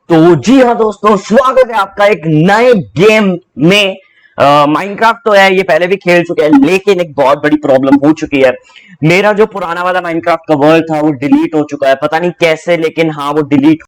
तो जी हाँ दोस्तों, स्वागत है आपका एक नए गेम में। माइनक्राफ्ट तो है, ये पहले भी खेल चुके हैं, लेकिन एक बहुत बड़ी प्रॉब्लम हो चुकी है। मेरा जो पुराना वाला माइनक्राफ्ट का वर्ल्ड था वो डिलीट हो चुका है, पता नहीं कैसे, लेकिन हाँ वो डिलीट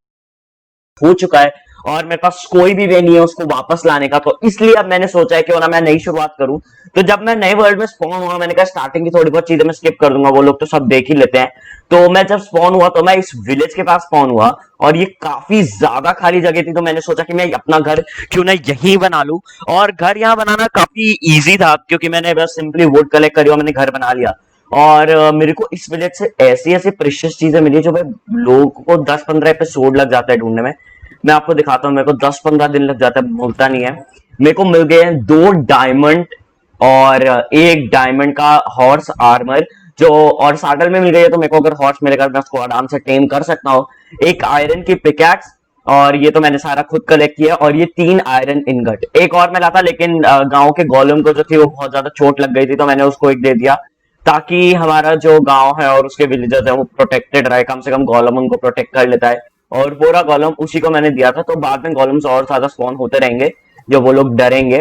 हो चुका है। और मेरे पास कोई भी वे नहीं है उसको वापस लाने का, तो इसलिए अब मैंने सोचा है क्यों ना मैं नई शुरुआत करूं। तो जब मैं नए वर्ल्ड में स्पॉन हुआ, मैंने कहा स्टार्टिंग की थोड़ी बहुत चीजें मैं स्किप कर दूंगा, वो लोग तो सब देख ही लेते हैं। तो मैं जब स्पॉन हुआ तो मैं इस विलेज के पास स्पॉन हुआ, और ये काफी ज्यादा खाली जगह थी, तो मैंने सोचा कि मैं अपना घर क्यों ना यहीं बना लूं। और घर यहाँ बनाना काफी इजी था, क्योंकि मैंने बस सिंपली वुड कलेक्ट करी और मैंने घर बना लिया। और मेरे को इस वजह से ऐसी ऐसी प्रेशियस चीजें मिली जो भाई लोगों को 10-15 एपिसोड लग जाता है ढूंढने में। मैं आपको दिखाता हूँ, मेरे को 10-15 दिन लग जाता है, मिलता नहीं है। मेरे को मिल गए हैं 2 डायमंड और एक डायमंड का हॉर्स आर्मर, जो और साडल में मिल गई है, तो मेरे को अगर हॉर्स मिलेगा मैं उसको आराम से टेम कर सकता हूँ। एक आयरन की पिकैक्स, और ये तो मैंने सारा खुद कलेक्ट किया, और ये 3 आयरन इनगट। एक और मिला था, लेकिन गांव के गोलम को जो थी वो बहुत ज्यादा चोट लग गई थी, तो मैंने उसको एक दे दिया, ताकि हमारा जो गांव है और उसके विलेजर्स है वो प्रोटेक्टेड रहे। कम से कम गोलम उनको प्रोटेक्ट कर लेता है, और पूरा कॉलम उसी को मैंने दिया था। तो बाद में कॉलम्स और ज्यादा स्पॉन होते रहेंगे, जो वो लोग डरेंगे।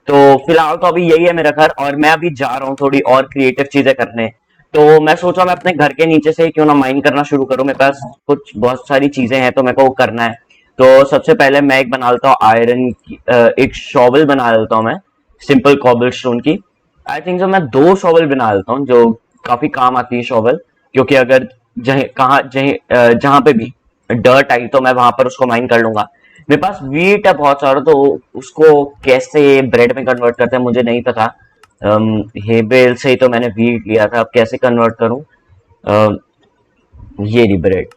तो फिलहाल तो अभी यही है मेरा घर, और मैं अभी जा रहा हूँ थोड़ी और क्रिएटिव चीजें करने। तो मैं सोचा मैं अपने घर के नीचे से ही क्यों ना माइन करना शुरू करूँ, मेरे पास कुछ बहुत सारी चीजें हैं, तो मेरे को वो करना है। तो सबसे पहले मैं एक बना लेता हूँ आयरन की, एक शॉवल बना लेता हूँ मैं, सिंपल कॉबल स्टोन की। आई थिंक सो मैं 2 शॉवल बना लेता हूँ, जो काफी काम आती है शॉवल, क्योंकि अगर जहां पे भी डर्ट आई तो मैं वहां पर उसको माइन कर लूंगा। मेरे पास वीट है बहुत सारा, तो उसको कैसे ब्रेड में कन्वर्ट करते हैं मुझे नहीं पता। हेबेल से ही तो मैंने वीट लिया था, अब कैसे कन्वर्ट करूं। अम, ये रही ब्रेड।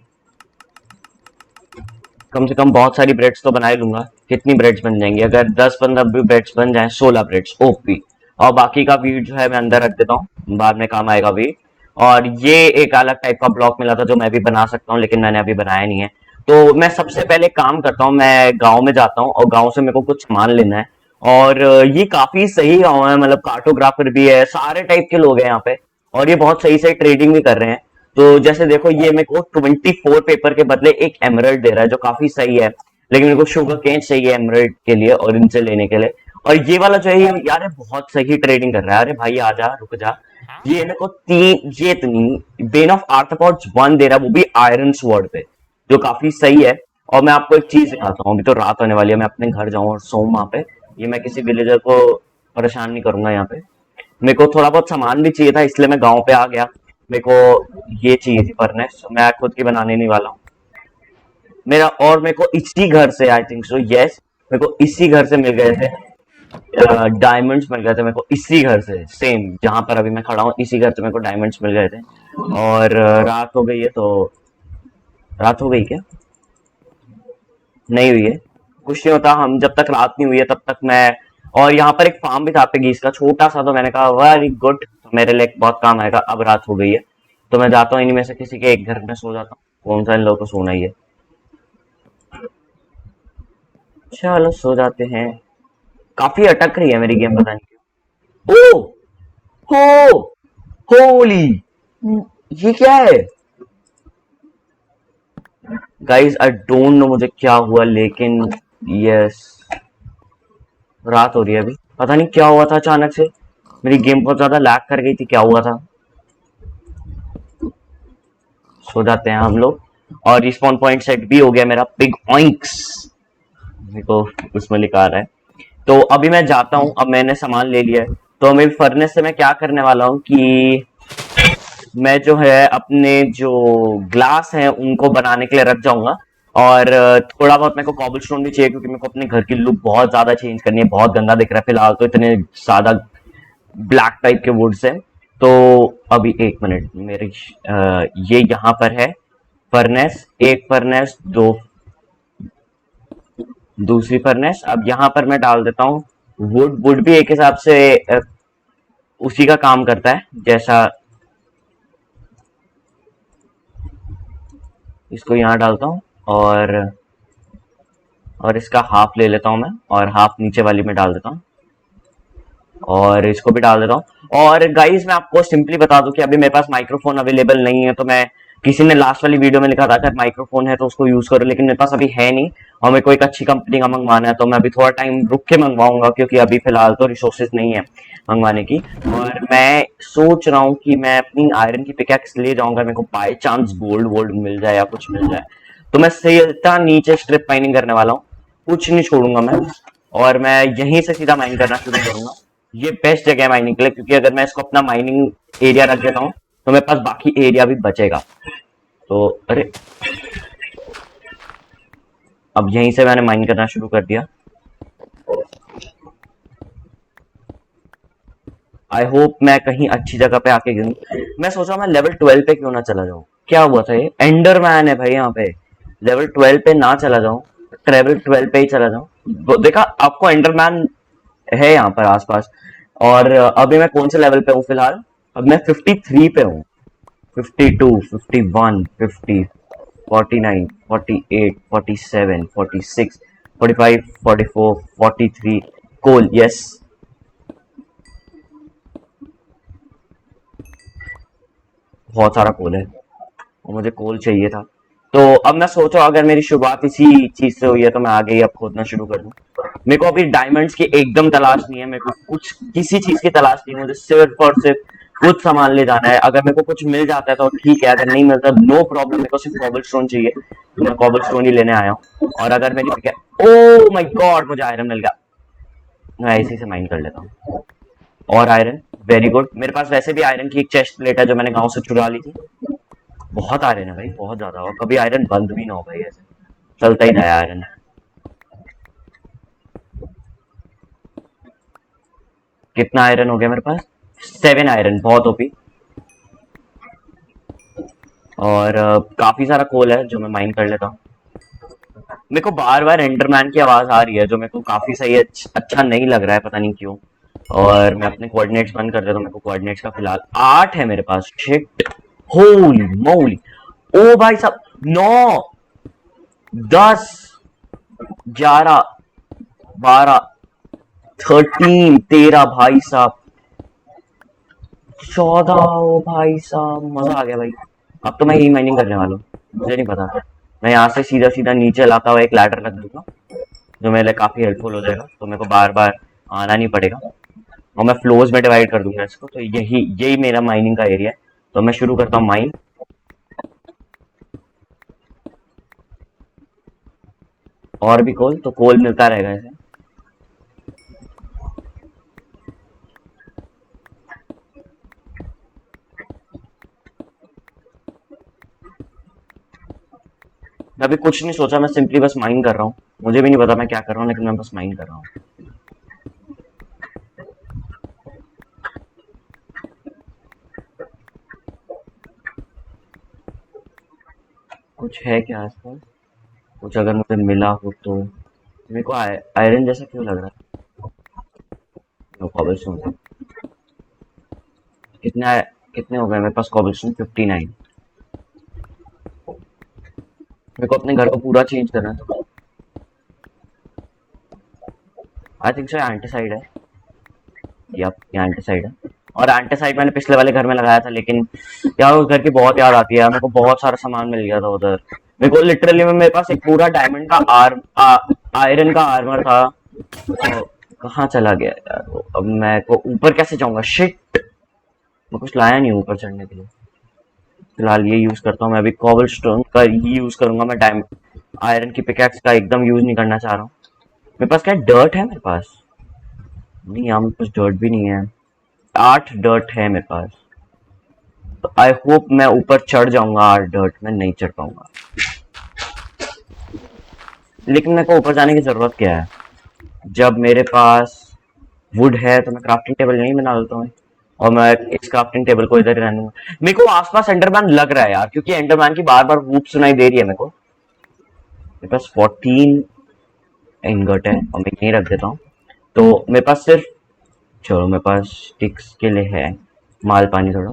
कम से कम बहुत सारी ब्रेड्स तो बना ही लूंगा। कितनी ब्रेड्स बन जाएंगी अगर 10-15 भी ब्रेड्स बन जाए? 16 ब्रेड्स, ओपी। और बाकी का वीट जो है मैं अंदर रख देता हूँ, बाद में काम आएगा वीट। और ये एक अलग टाइप का ब्लॉक मिला था जो मैं भी बना सकता हूँ, लेकिन मैंने अभी बनाया नहीं है। तो मैं सबसे पहले काम करता हूँ, मैं गाँव में जाता हूँ, और गाँव से मेरे को कुछ सामान लेना है। और ये काफी सही गाँव है, मतलब कार्टोग्राफर भी है, सारे टाइप के लोग हैं यहाँ पे, और ये बहुत सही सही ट्रेडिंग भी कर रहे हैं। तो जैसे देखो, ये मेरे को 24 पेपर के बदले एक एमरल्ड दे रहा है, जो काफी सही है। लेकिन मेरे को शुगर केन चाहिए एमरल्ड के लिए और इनसे लेने के लिए। और ये वाला जो है यार, ये बहुत सही ट्रेडिंग कर रहा है। अरे भाई आजा, रुक जा। ये मेरे को ये इतनी बेन ऑफ आर्थ्रोपॉड्स 1 दे रहा है, वो भी आयरन स्वॉर्ड पे, जो काफी सही है। और मैं आपको एक चीज दिखाता हूँ, अभी तो रात होने वाली है, मैं अपने घर जाऊँ और सोऊं वहां पे। ये मैं किसी विलेजर को परेशान नहीं करूंगा यहाँ पे। मेरे को थोड़ा बहुत सामान भी चाहिए था, इसलिए मैं गांव पे आ गया। मेरे को ये चाहिए थी फर्नेस, मैं खुद की बनाने नहीं वाला हूँ मेरा। और मेरे को इसी घर से, आई थिंक सो यस, मेरे को इसी घर से मिल गए थे डायमंड्स, मिल गए थे मेरे को इसी घर से, सेम जहां पर अभी मैं खड़ा हूँ, इसी घर से मेरे को डायमंड्स मिल गए थे। और रात हो गई है, तो रात हो गई क्या? नहीं हुई है, कुछ नहीं होता। हम जब तक रात नहीं हुई है तब तक मैं, और यहाँ पर एक फार्म भी था पे घीस का, छोटा सा, तो मैंने कहा वेरी गुड, तो मेरे लिए बहुत काम आएगा। अब रात हो गई है, तो मैं जाता हूँ इनमें से किसी के एक घर में सो जाता हूँ। कौन सा इन लोगों को सोना ही है। चलो सो जाते हैं। काफी अटक रही है मेरी गेम, पता नहीं क्यों। ओ हो होली, ये क्या है? गाइस आई डोंट नो मुझे क्या हुआ, लेकिन यस, रात हो रही है अभी। पता नहीं क्या हुआ था, अचानक से मेरी गेम बहुत ज्यादा लैग कर गई थी, क्या हुआ था। सो जाते हैं हम लोग। और रिस्पॉन पॉइंट सेट भी हो गया मेरा, बिग ऑइंक्स मेरे को उसमें लिखा आ रहा है। तो अभी मैं जाता हूँ, अब मैंने सामान ले लिया है। तो मेरी फर्नेस से मैं क्या करने वाला हूँ कि मैं जो है अपने जो ग्लास हैं उनको बनाने के लिए रख जाऊंगा। और थोड़ा बहुत मेरे को कॉबलस्टोन भी चाहिए, क्योंकि मेरे को अपने घर की लुक बहुत ज्यादा चेंज करनी है। बहुत गंदा दिख रहा है फिलहाल, तो इतने सादा ब्लैक टाइप के वुड्स हैं। तो अभी 1 मिनट, मेरी ये यहाँ पर है फर्नेस, एक फर्नेस, दो, दूसरी फर्नेस। अब यहाँ पर मैं डाल देता हूँ वुड। वुड भी एक हिसाब से उसी का काम करता है जैसा, इसको यहाँ डालता हूँ, और इसका हाफ ले लेता हूँ मैं, और हाफ नीचे वाली में डाल देता हूँ, और इसको भी डाल देता हूँ। और गाइस मैं आपको सिंपली बता दूं कि अभी मेरे पास माइक्रोफोन अवेलेबल नहीं है, तो मैं किसी ने लास्ट वाली वीडियो में लिखा था अगर माइक्रोफोन है तो उसको यूज करो, लेकिन मेरे पास अभी है नहीं और मेरे को एक अच्छी कंपनी का मंगवाना है, तो मैं अभी थोड़ा टाइम रुक के मंगवाऊंगा क्योंकि अभी फिलहाल तो रिसोर्सेज नहीं है मंगवाने की। और मैं सोच रहा हूँ कि मैं अपनी आयरन की पिकैक्स ले जाऊंगा, मेरे को बाय चांस गोल्ड वोल्ड मिल जाए या कुछ मिल जाए तो मैं सीधा नीचे स्ट्रिप माइनिंग करने वाला हूँ, कुछ नहीं छोड़ूंगा मैं। और मैं यहीं से सीधा माइन करना शुरू करूंगा। ये बेस्ट जगह है माइनिंग के लिए, क्योंकि अगर मैं इसको अपना माइनिंग एरिया रख देता हूँ तो मेरे पास बाकी एरिया भी बचेगा। तो अरे, अब यहीं से मैंने माइन करना शुरू कर दिया। आई होप मैं कहीं अच्छी जगह पे आके गिरूं। मैं सोचा मैं लेवल 12 पे क्यों ना चला जाऊं। क्या हुआ था, ये एंडरमैन है भाई यहाँ पे। लेवल 12 पे ना चला जाऊं, ट्रेवल 12 पे ही चला जाऊं। देखा, आपको एंडरमैन है यहाँ पर आसपास। और अभी मैं कौन से लेवल पे हूँ फिलहाल, अब मैं 53 पे हूँ। 52, 51, 50, 49, 48, 47, 46, 45, 44, 43। कोल, यस, बहुत सारा कोल है और मुझे कोल चाहिए था। तो अब मैं सोचा अगर मेरी शुरुआत इसी चीज से हुई है तो मैं आगे ही अब खोदना शुरू कर दूं। मेरे को अभी डायमंड्स की एकदम तलाश नहीं है, मेरे को कुछ किसी चीज की तलाश नहीं है, मुझे सिर्फ और सिर्फ कुछ सामान ले जाना है। अगर मेरे को कुछ मिल जाता है तो ठीक है, अगर नहीं मिलता नो प्रॉब्लम, मेरे को सिर्फ कॉबल स्टोन चाहिए तो मैं कॉबल स्टोन ही लेने आया हूँ। और अगर मेरी ओ माय गॉड, मुझे आयरन मिल गया। मैं इसी से माइन कर लेता हूँ। और आयरन, वेरी गुड। मेरे पास वैसे भी आयरन की एक चेस्ट प्लेट है जो मैंने गांव से चुरा ली थी। बहुत आयरन है भाई, बहुत ज्यादा। और कभी आयरन बंद भी ना हो भाई, ऐसे चलता ही जाए आयरन। कितना आयरन हो गया मेरे पास, 7 आयरन, बहुत ओपी। और काफी सारा कोल है जो मैं माइन कर लेता हूँ। मेरे को बार बार एंडरमैन की आवाज आ रही है जो मेरे को काफी सही अच्छा नहीं लग रहा है, पता नहीं क्यों। और मैं अपने कोऑर्डिनेट्स बंद कर देता हूँ। मेरे को कोऑर्डिनेट्स का फिलहाल 8 है मेरे पास। शिट, होली मोली। ओ भाई साहब, 9, 10, 11, 12, 13 भाई साहब, 14। ओ भाई साहब, मजा आ गया भाई। अब तो मैं यही माइनिंग करने वाला हूँ, मुझे नहीं पता। मैं यहाँ से सीधा सीधा नीचे लाता हुआ एक लैडर रख दूंगा जो मेरे लिए काफी हेल्पफुल हो जाएगा, तो मेरे को बार बार आना नहीं पड़ेगा। और मैं फ्लोर्स में डिवाइड कर दूंगा इसको, तो यही यही मेरा माइनिंग का एरिया है। तो मैं शुरू करता हूँ माइन। और भी कोल, तो कोल मिलता रहेगा ऐसे। मैं अभी कुछ नहीं सोचा, मैं सिंपली बस माइन कर रहा हूँ। मुझे भी नहीं पता मैं क्या कर रहा हूँ, लेकिन मैं बस माइन कर रहा हूँ। कुछ है क्या आसपास, कुछ अगर मुझे मिला हो तो। मेरे को आयरन जैसा क्यों लग रहा है। कॉबलस्टोन कितना है, कितने हो गए मेरे पास कॉबलस्टोन, 59। मेरे को अपने घर को पूरा चेंज करना है। आई थिंक सो एंटीसाइड है। यप, ये एंटीसाइड है। और एंटीसाइड मैंने पिछले वाले घर में लगाया था, लेकिन यार उस घर की बहुत याद आती है। मेरे को बहुत सारा सामान मिल गया था उधर। मेरे को लिटरली में मेरे पास एक पूरा डायमंड का आयरन का आर्मर था। तो कहाँ चला गया यार वो? अब मैं को ऊपर कैसे जाऊंगा, शिट। मैं कुछ लाया नहीं ऊपर चढ़ने के लिए। फिलहाल ये यूज करता हूँ मैं, अभी कॉबल स्टोन का ही यूज करूंगा मैं। डायमंड आयरन की पिकैक्स का एकदम यूज नहीं करना चाह रहा हूँ। मेरे पास क्या डर्ट है मेरे पास, नहीं यहाँ मेरे पास डर्ट भी नहीं है। 8 डर्ट है मेरे पास, तो आई होप मैं ऊपर चढ़ जाऊंगा। 8 डर्ट में नहीं चढ़ पाऊंगा, लेकिन मेरे को ऊपर जाने की जरूरत क्या है जब मेरे पास वुड है। तो मैं क्राफ्टिंग टेबल यहीं बना लेता हूँ और मैं इस क्राफ्टिंग टेबल को इधर ही रहने दूंगा। मेरे को आसपास एंडरमैन लग रहा है यार, क्योंकि एंडरमैन की बार बार वूप सुनाई दे रही है मेरे को। मेरे पास 14 इंगट है और मैं यहीं रख देता हूँ। तो मेरे पास सिर्फ, चलो मेरे पास स्टिक्स के लिए है माल पानी थोड़ा।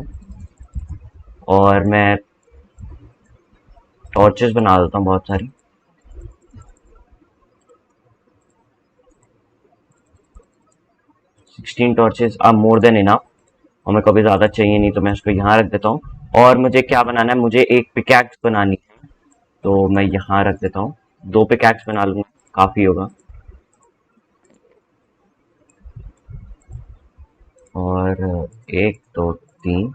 और मैं टॉर्चेस बना देता हूँ बहुत सारी। 16 torches are more than enough. और मेरे को अभी ज़्यादा चाहिए नहीं, तो मैं इसको यहाँ रख देता हूँ। और मुझे क्या बनाना है, मुझे एक पिकैक्स बनानी है। तो मैं यहाँ रख देता हूँ, 2 पिकैक्स बना लूंगा, काफी होगा। और 1 2 3,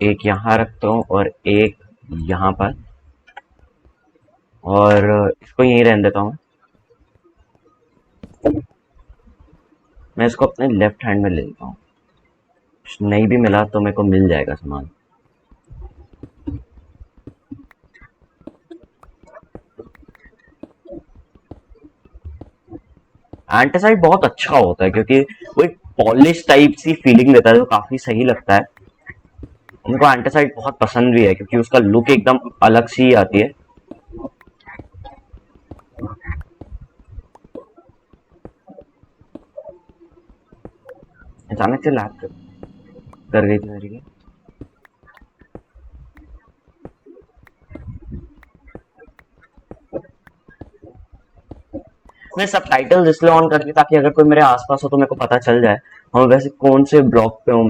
एक यहाँ रखता हूँ और एक यहाँ पर, और इसको यहीं रहने देता हूँ। मैं इसको अपने लेफ्ट हैंड में ले लेता हूँ, नहीं भी मिला तो मेरे को मिल जाएगा सामान। एंटासाइड बहुत अच्छा होता है क्योंकि वो एक पॉलिश टाइप सी फीलिंग देता है, जो काफी सही लगता है। उनको एंटासाइड बहुत पसंद भी है क्योंकि उसका लुक एकदम अलग सी आती है। अचानक से लैप कर गई थी मेरी। मैं सबटाइटल्स इसलिए ऑन करती ताकि अगर कोई मेरे आसपास हो तो मेरे को पता चल जाए। और वैसे कौन से ब्लॉक पे हूँ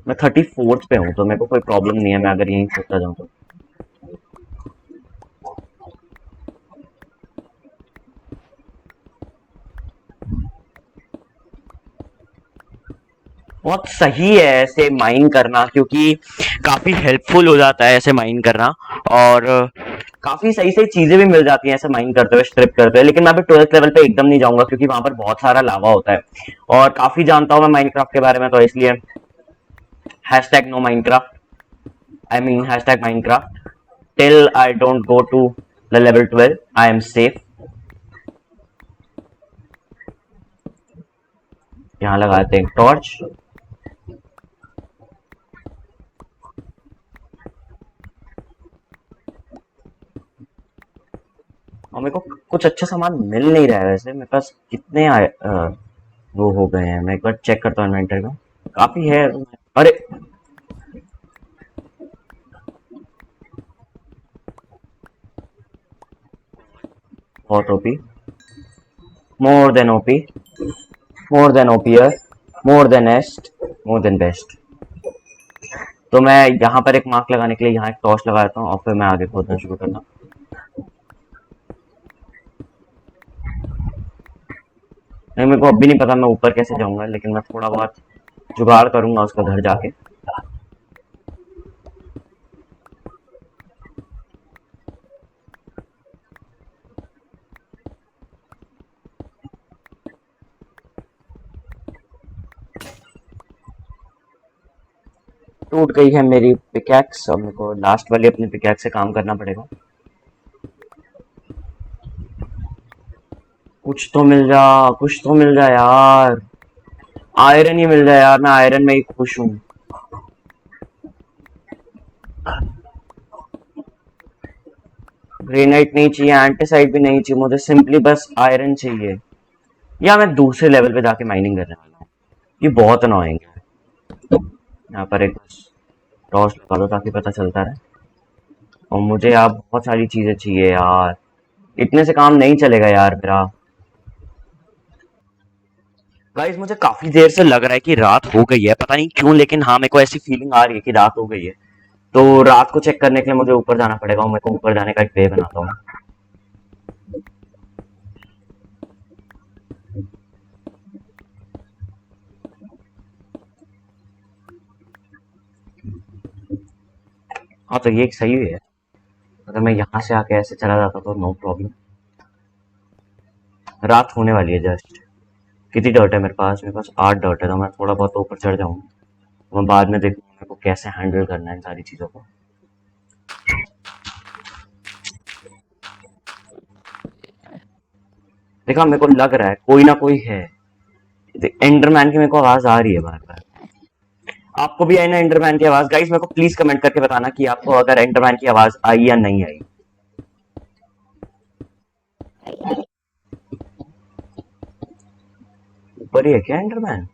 मैं 34th पे हूँ, तो मेरे को कोई प्रॉब्लम नहीं है मैं अगर यहीं सोचता जाऊँ तो। बहुत सही है ऐसे माइन करना, क्योंकि काफी हेल्पफुल हो जाता है ऐसे माइन करना। और काफी सही सही चीजें भी मिल जाती हैं ऐसे माइन करते हुए, स्ट्रिप करते हुए। लेकिन मैं अभी 12th लेवल पे एकदम नहीं जाऊंगा क्योंकि वहां पर बहुत सारा लावा होता है, और काफी जानता हूँ मैं माइनक्राफ्ट के बारे में, तो इसलिए hashtag no Minecraft, I mean hashtag Minecraft till I don't go to the level 12 I am safe. यहाँ लगाते हैं टॉर्च। और मेरे को कुछ अच्छा सामान मिल नहीं रहा है वैसे, मेरे पास कितने वो हो गए हैं। मैं एक बार चेक करता हूँ इन्वेंटरी में, काफी है। अरे बहुत OP, more than OP, more than OPer, more than est, more than best. तो मैं यहाँ पर एक मार्क लगाने के लिए यहाँ एक टॉर्च लगाता हूँ और फिर मैं आगे खोदना शुरू करना। नहीं, मेरे को अब भी नहीं पता मैं ऊपर कैसे जाऊंगा, लेकिन मैं थोड़ा बहुत जुगाड़ करूंगा उसका घर जाके। टूट गई है मेरी पिकैक्स, और मेरे को लास्ट वाली अपनी पिकैक्स से काम करना पड़ेगा। कुछ तो मिल जा, कुछ तो मिल जा यार, आयरन ही मिल जाए यार, मैं आयरन में ही खुश हूँ। ग्रेनाइट नहीं चाहिए, एंटीसाइड भी नहीं चाहिए, मुझे सिंपली बस आयरन चाहिए, या मैं दूसरे लेवल पे जाके माइनिंग करने वाला हूँ। ये बहुत अनोइंग है। यहाँ पर एक टॉर्च लगा दो ताकि पता चलता रहे। और मुझे यार बहुत सारी चीजें चाहिए यार, इतने से काम नहीं चलेगा यार मेरा। गाइस मुझे काफी देर से लग रहा है कि रात हो गई है, पता नहीं क्यों, लेकिन हाँ मेरे को ऐसी फीलिंग आ रही है कि रात हो गई है। तो रात को चेक करने के लिए मुझे ऊपर जाना पड़ेगा, और मेरे को ऊपर जाने का एक वे बनाता हूँ। हाँ तो ये एक सही वे है, अगर मैं यहाँ से आके ऐसे चला जाता तो नो प्रॉब्लम। रात होने वाली है जस्ट। कितनी डर्ट है मेरे पास 8 डर्ट है, तो मैं थोड़ा बहुत ऊपर चढ़ जाऊंगा, तो मैं बाद में देखूंगा मेरे को कैसे हैंडल करना है इन सारी चीजों को। देखा, मेरे को लग रहा है कोई ना कोई है। एंडरमैन की मेरे को आवाज आ रही है बार बार। आपको भी आई ना एंडरमैन की आवाज? गाइस मेरे को प्लीज कमेंट करके बताना कि आपको अगर एंडरमैन की आवाज आई या नहीं आई। ऊपर ही है क्या एंडरमैन?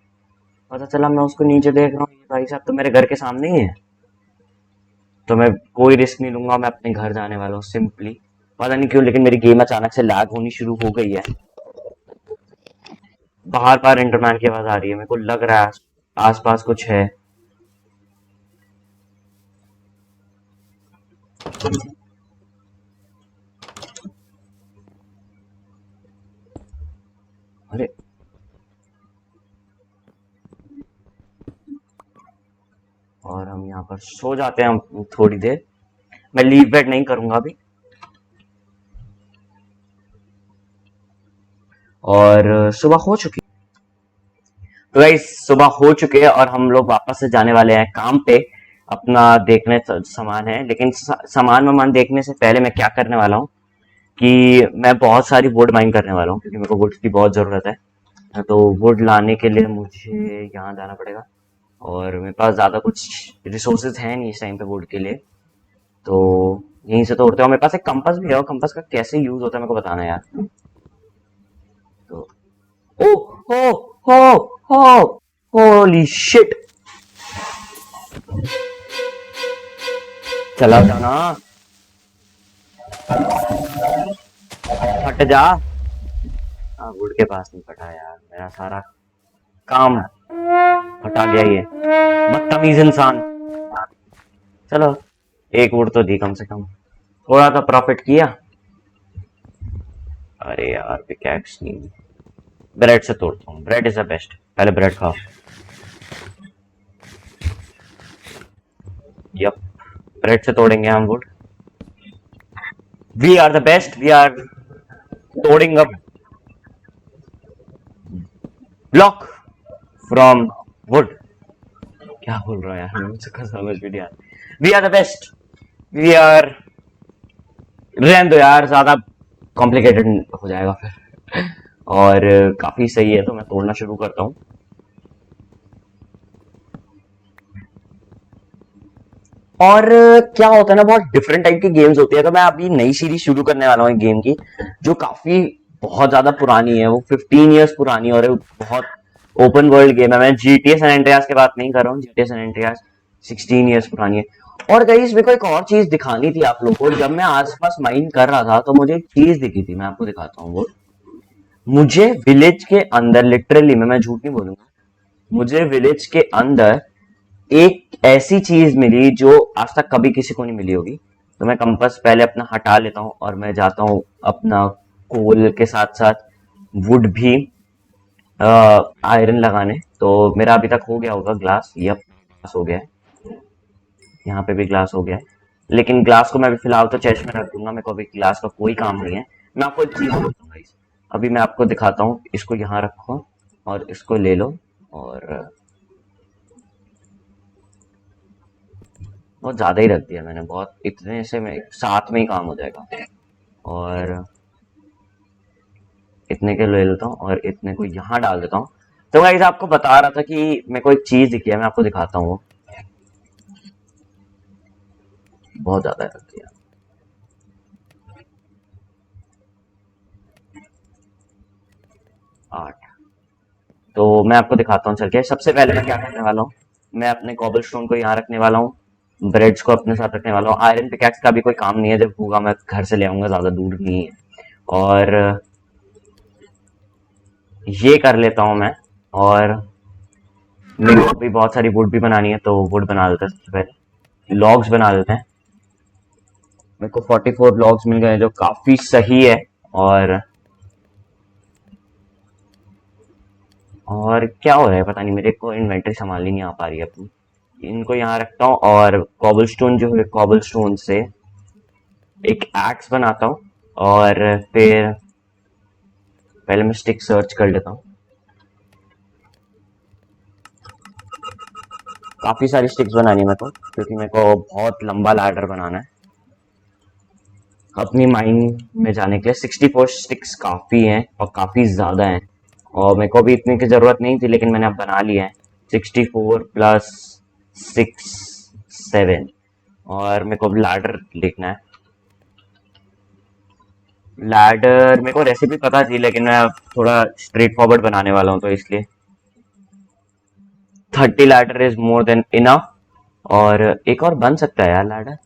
पता चला मैं उसको नीचे देख रहा हूँ, ये भाई साहब तो मेरे घर के सामने ही है। तो मैं कोई रिस्क नहीं लूंगा, मैं अपने घर जाने वाला हूँ सिंपली। पता नहीं क्यों लेकिन मेरी गेम अचानक से लैग होनी शुरू हो गई है। बार बार एंडरमैन की आवाज आ रही है, मेरे को लग रहा है आसपास कुछ है। अरे और हम यहाँ पर सो जाते हैं हम थोड़ी देर। मैं लीव बेट नहीं करूंगा अभी। और सुबह हो चुकी। तो गाइस सुबह हो चुके हैं और हम लोग वापस से जाने वाले हैं काम पे। अपना देखने सामान है, लेकिन सामान वामान देखने से पहले मैं क्या करने वाला हूँ कि मैं बहुत सारी वुड माइन करने वाला हूँ, क्योंकि मेरे को वुड की बहुत ज़रूरत है। तो वुड लाने के लिए मुझे यहाँ जाना पड़ेगा, और मेरे पास ज़्यादा कुछ रिसोर्सेज हैं नहीं इस टाइम पे वुड के लिए। तो यहीं से तोड़ते हो। मेरे पास एक कंपास भी है, और कंपास का कैसे यूज होता है मेरे को बताना यार। तो ओ हो हो हो होली शिट, चला जाना, हट जा। हाँ, वुड के पास नहीं फटा यार, मेरा सारा काम हटा गया ये बदतमीज इंसान। चलो एक वुड तो दी कम से कम, थोड़ा तो प्रॉफिट किया। अरे यार पिकैक्स नहीं। ब्रेड से तोड़ता हूँ, ब्रेड इज द बेस्ट, पहले ब्रेड खाओ। यप, ब्रेड से तोड़ेंगे हम wood. We are the best, we are तोड़ेंगे अब ब्लॉक फ्रॉम वुड। क्या बोल रहा है यार, मुझे समझ भी नहीं आ रहा। We are the best, we are. रहने दो यार, ज्यादा कॉम्प्लिकेटेड हो जाएगा फिर। और काफी सही है, तो मैं तोड़ना शुरू करता हूँ। और क्या होता है ना, बहुत डिफरेंट टाइप की गेम्स होती है। तो मैं अभी नई सीरीज शुरू करने वाला हूँ एक गेम की, जो काफी बहुत ज्यादा पुरानी है। वो 15 ईयर्स पुरानी है, और बहुत ओपन वर्ल्ड गेम है। मैं जीटीए सैन एंड्रियास की बात नहीं कर रहा हूँ, जीटीए सैन एंड्रियास 16 ईयर्स पुरानी है। और गाइस मेरे को एक और चीज दिखानी थी आप लोगों को। जब मैं आसपास माइन कर रहा था तो मुझे एक चीज दिखी थी, मैं आपको दिखाता हूँ वो। मुझे विलेज के अंदर लिटरली, मैं झूठ नहीं बोलूंगा, मुझे विलेज के अंदर एक ऐसी चीज मिली जो आज तक कभी किसी को नहीं मिली होगी। तो मैं कंपास पहले अपना हटा लेता हूँ, और मैं जाता हूँ अपना कोल के साथ साथ वुड भी आयरन लगाने। तो मेरा अभी तक हो गया होगा ग्लास। यप, ग्लास हो गया है। यहाँ पे भी ग्लास हो गया है, लेकिन ग्लास को मैं अभी फिलहाल तो चेस्ट में रख दूंगा। मेरे को अभी ग्लास का कोई काम नहीं है। मैं आपको एक चीज बताऊंगा इस, अभी मैं आपको दिखाता हूँ। इसको यहाँ रखो और इसको ले लो, और बहुत ज्यादा ही रख दिया मैंने, बहुत, इतने से मैं साथ में ही काम हो जाएगा। और इतने के ले लेता हूँ और इतने को यहाँ डाल देता हूँ। तो गाइस आपको बता रहा था कि मेरे को एक चीज दिखी है, मैं आपको दिखाता हूँ। वो बहुत ज्यादा रख दिया। 8। तो मैं आपको दिखाता हूँ चल के। सबसे पहले मैं क्या करने वाला हूँ, मैं अपने कॉबल स्टोन को यहाँ रखने वाला हूँ, ब्रेड्स को अपने साथ रखने वाला हूँ। आयरन पिकैक्स का भी कोई काम नहीं है, जब होगा मैं घर से ले आऊंगा, ज्यादा दूर नहीं है। और ये कर लेता हूँ मैं। और मेरे को भी बहुत सारी वुड भी बनानी है, तो वुड बना देते हैं सबसे पहले। लॉग्स बना देते हैं। मेरे को 44 लॉग्स मिल गए, जो काफी सही है। और और क्या हो रहा है पता नहीं, मेरे को इन्वेंटरी संभालनी नहीं आ पा रही है अपनी। इनको यहाँ रखता हूँ, और कॉबलस्टोन जो है, कॉबलस्टोन से एक एक्स बनाता हूँ। और फिर पहले मैं स्टिक सर्च कर लेता हूँ। काफी सारी स्टिक्स बनानी है मेरे को, क्योंकि मेरे को बहुत लंबा लैडर बनाना है अपनी माइन में जाने के लिए। 64 स्टिक्स काफी हैं, और काफी ज्यादा हैं। और मेरे को भी इतने की जरूरत नहीं थी, लेकिन मैंने अब बना लिया है। 64 प्लस 6 7। और मेरे को अब लैडर लिखना है। लैडर मेरे को रेसिपी पता थी, लेकिन मैं अब थोड़ा स्ट्रेट फॉरवर्ड बनाने वाला हूँ, तो इसलिए 30 ladder is more than enough. और एक और बन सकता है यार लैडर।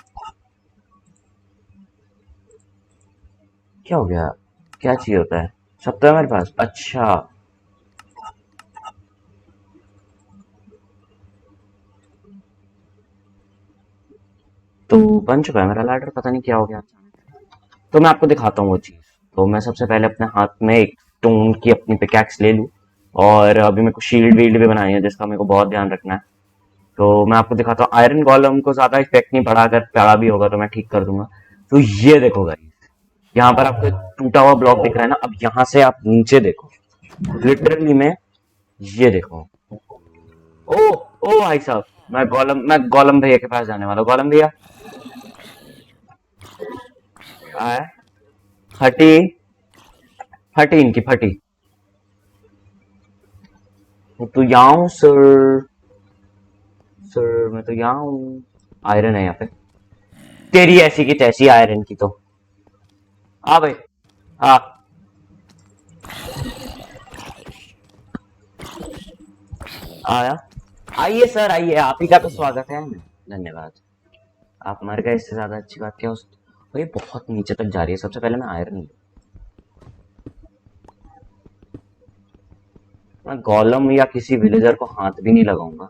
क्या हो गया, क्या चाहिए होता है? सब तो है मेरे पास, अच्छा। तो तो बन चुका है मेरा लैडर, पता नहीं क्या हो गया। तो मैं आपको दिखाता हूँ वो चीज। तो मैं सबसे पहले अपने हाथ में एक स्टोन की अपनी पिकैक्स ले लूँ, और अभी मेरे को शील्ड वील्ड भी बनानी है जिसका मेरे को बहुत ध्यान रखना है। तो मैं आपको दिखाता हूँ। आयरन गोलम को ज्यादा इफेक्ट नहीं पड़ा, अगर पड़ा भी होगा तो मैं ठीक कर दूंगा। तो ये देखो गाइस, यहाँ पर आपको एक टूटा हुआ ब्लॉक दिख रहा है ना, अब यहाँ से आप नीचे देखो, लिटरली में ये देखो। ओ ओ भाई साहब, मैं गोलम भैया के पास जाने वाला हूँ। गोलम भैया आए, फटी फटी इनकी फटी। मैं तो यहाँ हूँ सर, सर मैं तो यहाँ हूँ। आयरन है यहाँ पे, तेरी ऐसी की तैसी आयरन की तो। आ भाई, आ आया। आइए सर आइए, आप ही का तो स्वागत है। धन्यवाद। आप मर गए, इससे ज्यादा अच्छी बात क्या हो सकती। ये बहुत नीचे तक जा रही है। सबसे पहले मैं आयरन, मैं गोलम या किसी विलेजर को हाथ भी नहीं लगाऊंगा,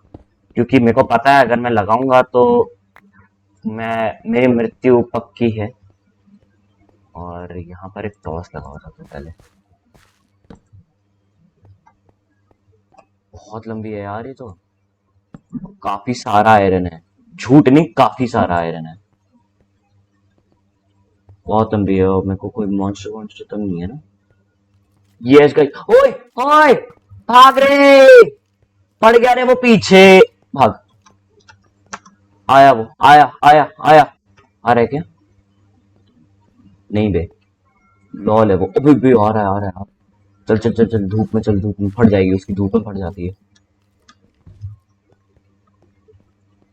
क्योंकि मेरे को पता है अगर मैं लगाऊंगा तो मेरी मृत्यु पक्की है। और यहाँ पर एक टॉस लगाओ सबसे पहले। बहुत लंबी है यार ये तो, काफी सारा आयरन है। झूठ नहीं, काफी सारा आयरन है, बहुत लंबी है। और मेरे को कोई मॉन्स्टर वॉन्स्टर तो नहीं है ना। ये इसका, ओए ओए, भाग रे, पड़ गया रे वो पीछे। भाग, आया वो, आया आया आया। आ रहा है क्या? नहीं बे, लॉल है वो। अभी भी आ रहा है आ रहा है। चल चल चल चल, धूप में चल, धूप में फट जाएगी, उसकी धूप में फट जाती है।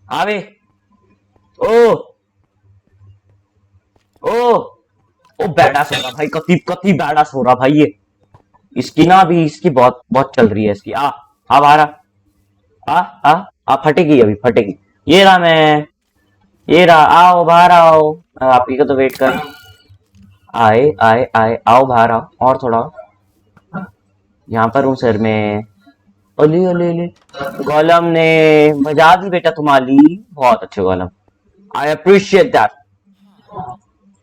आवे, ओ ओ ओ, बैडास हो रहा भाई, कति कति बैडास हो रहा भाई ये। इसकी ना अभी, इसकी बहुत बहुत चल रही है इसकी। आ बाहर आ आ आ, फटेगी अभी फटेगी। ये रहा मैं, ये रहा, आओ बाहर आओ। आप ही का तो वेट कर। आए आए आए, आओ बाहर आओ, और थोड़ा यहाँ पर हूँ सर मैं। अली अली अली, गोलम ने बजा दी बेटा तुम्हारी। बहुत अच्छे गोलम, आई अप्रिशिएट दैट।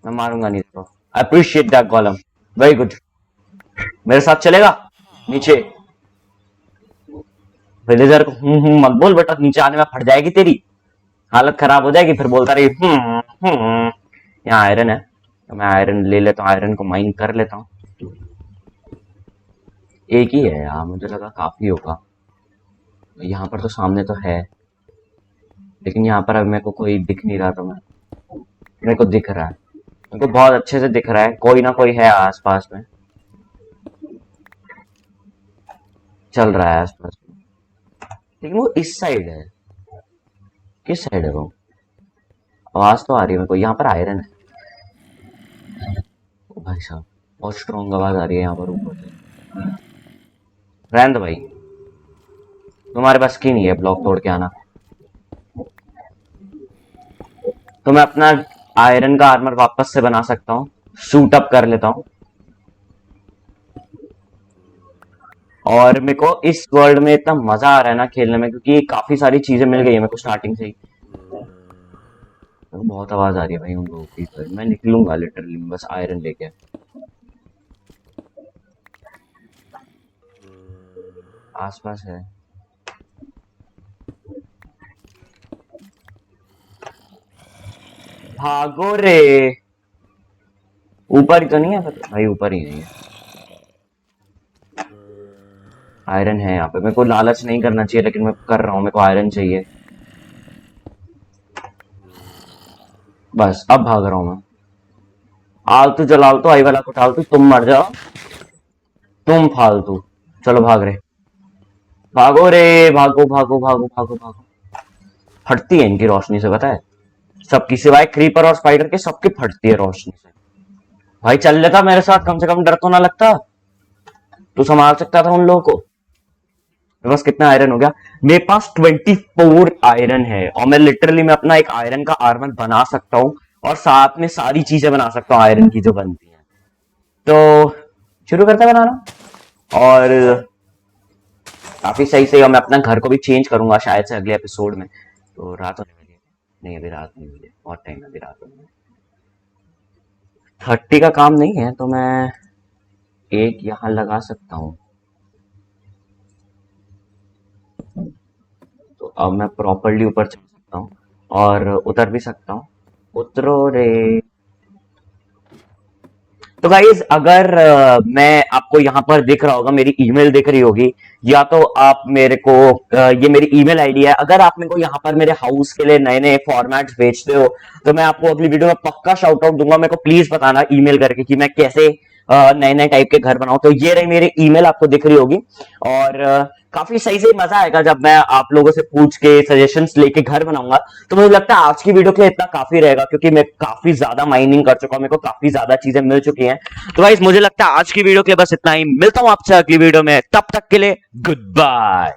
मैं मारूंगा नहीं तो, I appreciate that Gollum, very good. मेरे साथ चलेगा नीचे? विलेजर को मत बोल बेटा, नीचे आने में फट जाएगी तेरी, हालत खराब हो जाएगी, फिर बोलता रही यहाँ आयरन है तो मैं आयरन ले लेता हूँ, आयरन को माइन कर लेता हूँ। एक ही है यार, मुझे लगा काफी होगा। यहाँ पर तो सामने तो है, लेकिन यहाँ पर अब मेरे को कोई दिख नहीं रहा, तो मेरे को दिख रहा है, मेरे को बहुत अच्छे से दिख रहा है, कोई ना कोई है आसपास में, चल रहा है आसपास में। लेकिन वो इस साइड है, किस साइड है वो? आवाज तो आ रही है मेरे को, यहाँ पर आयरन है। ओ भाई साहब, बहुत स्ट्रॉन्ग आवाज आ रही है यहाँ पर ऊपर से। रहने दो भाई, तुम्हारे पास की नहीं है ब्लॉक तोड़ के आना। तो मैं अपना आयरन का आर्मर वापस से बना सकता हूँ, सूट अप कर लेता हूँ। और मेरे को इस वर्ल्ड में इतना मजा आ रहा है ना खेलने में, क्योंकि काफी सारी चीजें मिल गई है मेरे को स्टार्टिंग से ही। तो बहुत आवाज आ रही है भाई उन लोगों की, तो मैं निकलूंगा लिटरली बस आयरन लेके। आसपास है, भागो रे। ऊपर ही तो नहीं है भाई? ऊपर ही नहीं है। आयरन है यहाँ पे, मेरे को लालच नहीं करना चाहिए लेकिन मैं कर रहा हूँ, मेरे को आयरन चाहिए। बस अब भाग रहा हूँ मैं। आलतू जलालतू आई वाला को टालतू, तुम मर जाओ, तुम फालतू। चलो भाग रहे, भागो रे, भागो भागो भागो भागो भागो। फटती है इनकी रोशनी से, पता है, सबकी सिवाय क्रीपर और स्पाइडर के, सबकी फटती है रोशनी से। भाई चल लेता मेरे साथ, कम से कम डर तो ना लगता, तू संभाल सकता था उन लोगों को। मेरे पास कितना आयरन हो गया? मेरे पास 24 आयरन है, और मैं लिटरली मैं अपना एक आयरन का आर्मर बना सकता हूँ, और साथ में सारी चीजें बना सकता हूँ आयरन की जो बनती हैं। तो शुरू करते हैं बनाना। और काफी सही सही, और मैं अपना घर को भी चेंज करूंगा शायद से अगले एपिसोड में। तो रात होने वाली है, नहीं अभी रात नहीं हुई है, बहुत टाइम अभी रात होने में। 30 का काम नहीं है तो मैं एक यहाँ लगा सकता हूँ। तो अब मैं प्रॉपरली ऊपर चढ़ सकता हूँ और उतर भी सकता हूँ। उतरो रे। तो गाइज अगर मैं आपको यहाँ पर दिख रहा होगा, मेरी ईमेल दिख रही होगी, या तो आप मेरे को ये मेरी ईमेल आईडी है, अगर आप मेरे को यहाँ पर मेरे हाउस के लिए नए नए फॉर्मेट्स भेजते हो तो मैं आपको अगली वीडियो में पक्का शाउट आउट दूंगा। मेरे को प्लीज बताना ईमेल करके कि मैं कैसे नए नए टाइप के घर बनाऊं। तो ये रही मेरी ईमेल, आपको दिख रही होगी। और काफी सही से मजा आएगा जब मैं आप लोगों से पूछ के सजेशंस लेके घर बनाऊंगा। तो मुझे लगता है आज की वीडियो के लिए इतना काफी रहेगा, क्योंकि मैं काफी ज्यादा माइनिंग कर चुका हूं, मेरे को काफी ज्यादा चीजें मिल चुकी हैं। तो गाइस मुझे लगता है आज की वीडियो के लिए बस इतना ही। मिलता हूं आपसे अगली वीडियो में, तब तक के लिए गुड बाय।